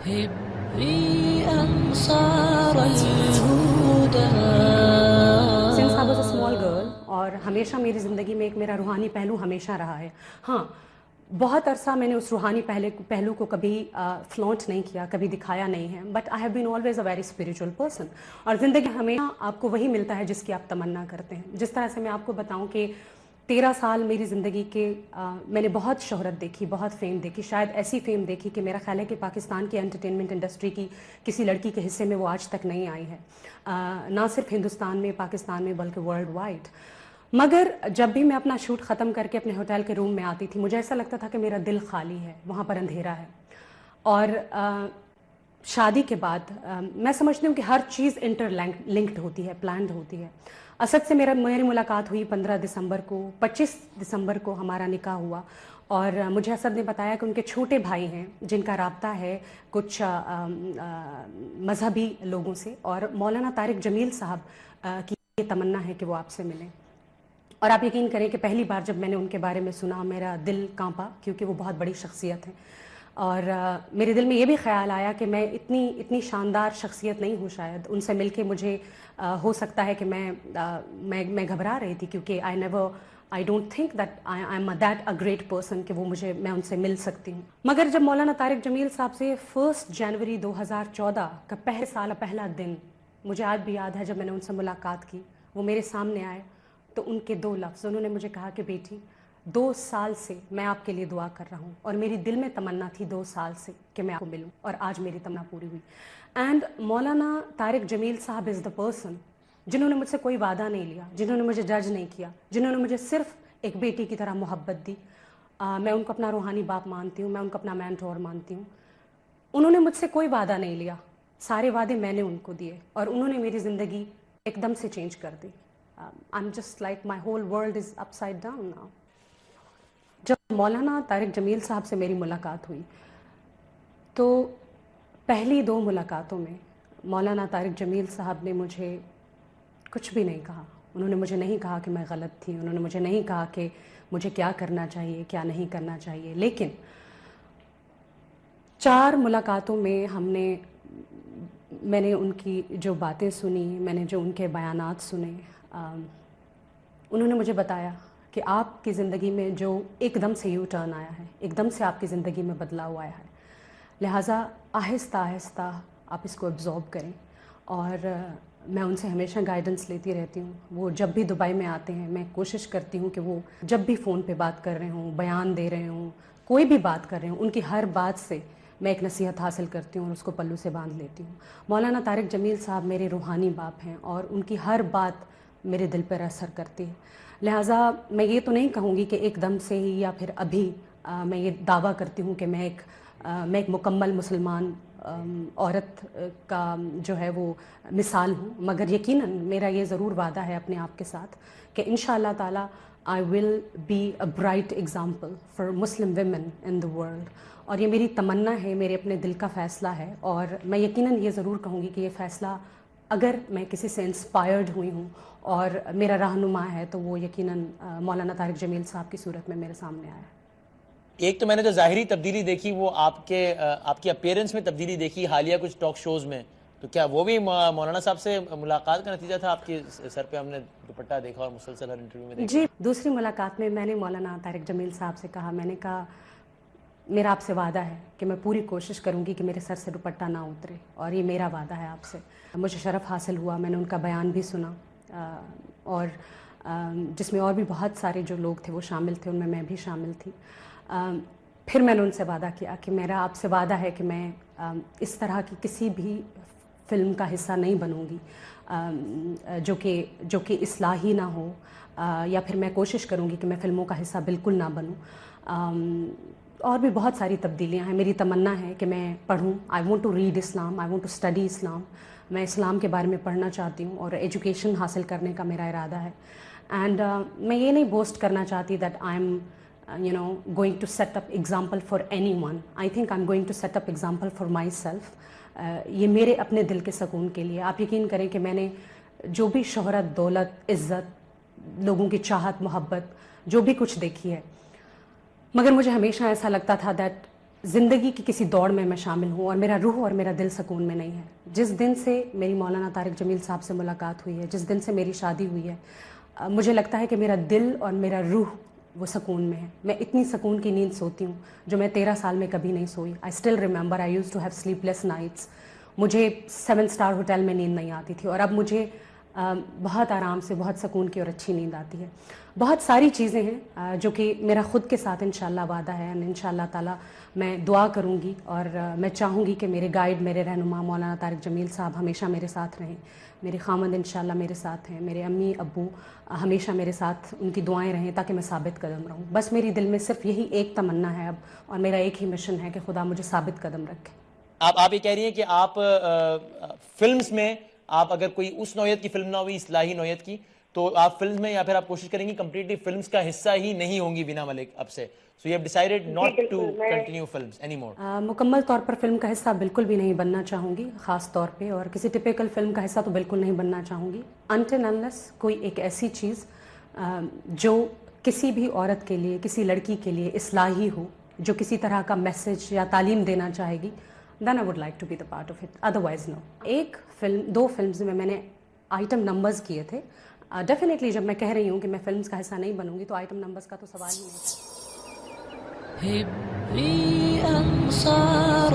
حبي أنصار الهدى. Since I was a small girl اور ہمیشہ میری زندگی میں ایک میرا روحانی پہلو ہمیشہ رہا ہے. ہاں بہت عرصہ میں نے اس روحانی پہلو کو کبھی فلانٹ نہیں کیا, کبھی دکھایا نہیں ہے, but I have been always a very spiritual person. اور زندگی ہمیشہ آپ کو وہی ملتا ہے جس کی آپ تمنا کرتے ہیں. جس طرح سے میں آپ کو بتاؤں کہ 13 سال میری زندگی کے میں نے بہت شہرت دیکھی, بہت فیم دیکھی, شاید ایسی فیم دیکھی کہ میرا خیال ہے کہ پاکستان کی انٹرٹینمنٹ انڈسٹری کی کسی لڑکی کے حصے میں وہ آج تک نہیں آئی ہے, نہ صرف ہندوستان میں, پاکستان میں, بلکہ ورلڈ وائڈ. مگر جب بھی میں اپنا شوٹ ختم کر کے اپنے ہوٹل کے روم میں آتی تھی, مجھے ایسا لگتا تھا کہ میرا دل خالی ہے, وہاں پر اندھیرا ہے. اور شادی کے بعد میں سمجھتی ہوں کہ ہر چیز انٹر لنکڈ ہوتی ہے, پلانڈ ہوتی ہے. اسد سے میری ملاقات ہوئی 15 دسمبر کو. 25 دسمبر کو ہمارا نکاح ہوا, اور مجھے اسد نے بتایا کہ ان کے چھوٹے بھائی ہیں جن کا رابطہ ہے کچھ مذہبی لوگوں سے, اور مولانا طارق جمیل صاحب کی یہ تمنا ہے کہ وہ آپ سے ملیں. اور آپ یقین کریں کہ پہلی بار جب میں نے ان کے بارے میں سنا میرا دل کانپا, کیونکہ وہ بہت بڑی شخصیت ہیں. اور میرے دل میں یہ بھی خیال آیا کہ میں اتنی شاندار شخصیت نہیں ہوں شاید. ان سے مل کے مجھے ہو سکتا ہے کہ میں گھبرا رہی تھی, کیونکہ I don't think that I am that a great person کہ میں ان سے مل سکتی ہوں. مگر جب مولانا طارق جمیل صاحب سے 1 جنوری 2014 کا پہلا دن, مجھے آج بھی یاد ہے, جب میں نے ان سے ملاقات کی, وہ میرے سامنے آئے, تو ان کے 2 لفظ, انہوں نے مجھے کہا کہ بیٹی 2 سال سے میں آپ کے لیے دعا کر رہا ہوں, اور میری دل میں تمنا تھی 2 سال سے کہ میں آپ کو ملوں, اور آج میری تمنا پوری ہوئی. اینڈ مولانا طارق جمیل صاحب از دا پرسن جنہوں نے مجھ سے کوئی وعدہ نہیں لیا, جنہوں نے مجھے جج نہیں کیا, جنہوں نے مجھے صرف ایک بیٹی کی طرح محبت دی. میں ان کو اپنا روحانی باپ مانتی ہوں, میں ان کو اپنا مینٹور مانتی ہوں. انہوں نے مجھ سے کوئی وعدہ نہیں لیا, سارے وعدے میں نے ان کو دیے, اور انہوں نے میری زندگی ایک دم سے چینج کر دی. I'm just like my whole world is upside down now. جب مولانا طارق جمیل صاحب سے میری ملاقات ہوئی, تو پہلی 2 ملاقاتوں میں مولانا طارق جمیل صاحب نے مجھے کچھ بھی نہیں کہا. انہوں نے مجھے نہیں کہا کہ میں غلط تھی, انہوں نے مجھے نہیں کہا کہ مجھے کیا کرنا چاہیے, کیا نہیں کرنا چاہیے. لیکن 4 ملاقاتوں میں میں نے ان کی جو باتیں سنی, میں نے جو ان کے بیانات سنے, انہوں نے مجھے بتایا کہ آپ کی زندگی میں جو ایک دم سے یو ٹرن آیا ہے, ایک دم سے آپ کی زندگی میں بدلاؤ آیا ہے, لہٰذا آہستہ آہستہ آپ اس کو ابزارب کریں. اور میں ان سے ہمیشہ گائیڈنس لیتی رہتی ہوں. وہ جب بھی دبئی میں آتے ہیں, میں کوشش کرتی ہوں کہ وہ جب بھی فون پہ بات کر رہے ہوں, بیان دے رہے ہوں, کوئی بھی بات کر رہے ہوں, ان کی ہر بات سے میں ایک نصیحت حاصل کرتی ہوں اور اس کو پلو سے باندھ لیتی ہوں. مولانا طارق جمیل صاحب میرے روحانی باپ ہیں, اور ان کی ہر بات میرے دل پر اثر کرتی ہے. لہٰذا میں یہ تو نہیں کہوں گی کہ ایک دم سے ہی یا پھر ابھی میں یہ دعویٰ کرتی ہوں کہ میں ایک مکمل مسلمان عورت کا جو ہے وہ مثال ہوں. مگر یقیناً میرا یہ ضرور وعدہ ہے اپنے آپ کے ساتھ کہ انشاءاللہ تعالی I will be a bright example for Muslim women in the world. اور یہ میری تمنا ہے, میرے اپنے دل کا فیصلہ ہے, اور میں یقیناً یہ ضرور کہوں گی کہ یہ فیصلہ اگر میں کسی سے انسپائرڈ ہوئی ہوں اور میرا رہنما ہے, تو وہ یقیناً مولانا طارق جمیل صاحب کی صورت میں میرے سامنے آیا ہے. ایک تو میں نے جو ظاہری تبدیلی دیکھی وہ آپ کی اپیرنس میں تبدیلی دیکھی حالیہ کچھ ٹاک شوز میں, تو کیا وہ بھی مولانا صاحب سے ملاقات کا نتیجہ تھا؟ آپ کے سر پہ ہم نے دوپٹہ دیکھا اور مسلسل ہر انٹرویو میں دیکھا. جی, دوسری ملاقات میں نے مولانا طارق جمیل صاحب سے کہا, میں نے کہا میرا آپ سے وعدہ ہے کہ میں پوری کوشش کروں گی کہ میرے سر سے دوپٹہ نہ اترے, اور یہ میرا وعدہ ہے آپ سے. مجھے شرف حاصل ہوا, میں نے ان کا بیان بھی سنا, اور جس میں اور بھی بہت سارے جو لوگ تھے وہ شامل تھے, ان میں بھی شامل تھی. پھر میں نے ان سے وعدہ کیا کہ میرا آپ سے وعدہ ہے کہ میں اس طرح کی کسی بھی فلم کا حصہ نہیں بنوں گی جو کہ اصلاحی نہ ہو, یا پھر میں کوشش کروں گی کہ میں فلموں کا حصہ بالکل نہ بنوں. اور بھی بہت ساری تبدیلیاں ہیں. میری تمنا ہے کہ میں پڑھوں, I want to read Islam, I want to study Islam. میں اسلام کے بارے میں پڑھنا چاہتی ہوں, اور ایجوکیشن حاصل کرنے کا میرا ارادہ ہے. اینڈ میں یہ نہیں بوسٹ کرنا چاہتی that I am going to set up example for anyone. I think I'm going to set up example for myself. یہ میرے اپنے دل کے سکون کے لیے. آپ یقین کریں کہ میں نے جو بھی شہرت, دولت, عزت, لوگوں کی چاہت, محبت, جو بھی کچھ دیکھی ہے, مگر مجھے ہمیشہ ایسا لگتا تھا دیٹ زندگی کی کسی دوڑ میں شامل ہوں اور میرا روح اور میرا دل سکون میں نہیں ہے. جس دن سے میری مولانا طارق جمیل صاحب سے ملاقات ہوئی ہے, جس دن سے میری شادی ہوئی ہے, مجھے لگتا ہے کہ میرا دل اور میرا روح وہ سکون میں ہے. میں اتنی سکون کی نیند سوتی ہوں جو میں 13 سال میں کبھی نہیں سوئی. I still remember I used to have sleepless nights. مجھے 7 اسٹار ہوٹل میں نیند نہیں آتی تھی اور اب مجھے بہت آرام سے, بہت سکون کی اور اچھی نیند آتی ہے. بہت ساری چیزیں ہیں جو کہ میرا خود کے ساتھ انشاءاللہ وعدہ ہے, انشاءاللہ تعالیٰ میں دعا کروں گی اور میں چاہوں گی کہ میرے گائیڈ, میرے رہنما مولانا طارق جمیل صاحب ہمیشہ میرے ساتھ رہیں. میرے خامند انشاءاللہ میرے ساتھ ہیں, میرے امی ابو ہمیشہ میرے ساتھ, ان کی دعائیں رہیں تاکہ میں ثابت قدم رہوں. بس میری دل میں صرف یہی ایک تمنا ہے اب, اور میرا ایک ہی مشن ہے کہ خدا مجھے ثابت قدم رکھے. آپ یہ کہہ رہی ہیں کہ آپ فلمز میں, آپ اگر کوئی اس نوعیت کی فلم نہ ہوئی, اصلاحی نوعیت کی, تو آپ فلمز میں یا پھر آپ کوشش کریں گی کمپلیٹلی فلمز کا حصہ ہی نہیں ہوں گی بینا ملک اب سے. So you have decided not to continue films any more. مکمل طور پر فلم کا حصہ بالکل بھی نہیں بننا چاہوں گی خاص طور پہ, اور کسی ٹپیکل فلم کا حصہ تو بالکل نہیں بننا چاہوں گی انٹل انلیس کوئی ایک ایسی چیز جو کسی بھی عورت کے لیے, کسی لڑکی کے لیے اصلاحی ہو, جو کسی طرح کا میسج یا تعلیم دینا چاہے گی, then I would like to be the part of it. Otherwise no. ایک فلم, 2 فلمز میں نے آئٹم نمبرز کیے تھے. ڈیفینیٹلی جب میں کہہ رہی ہوں کہ میں فلمز کا حصہ نہیں بنوں گی تو آئٹم نمبرز کا تو سوال ہی نہیں. هبي أنصار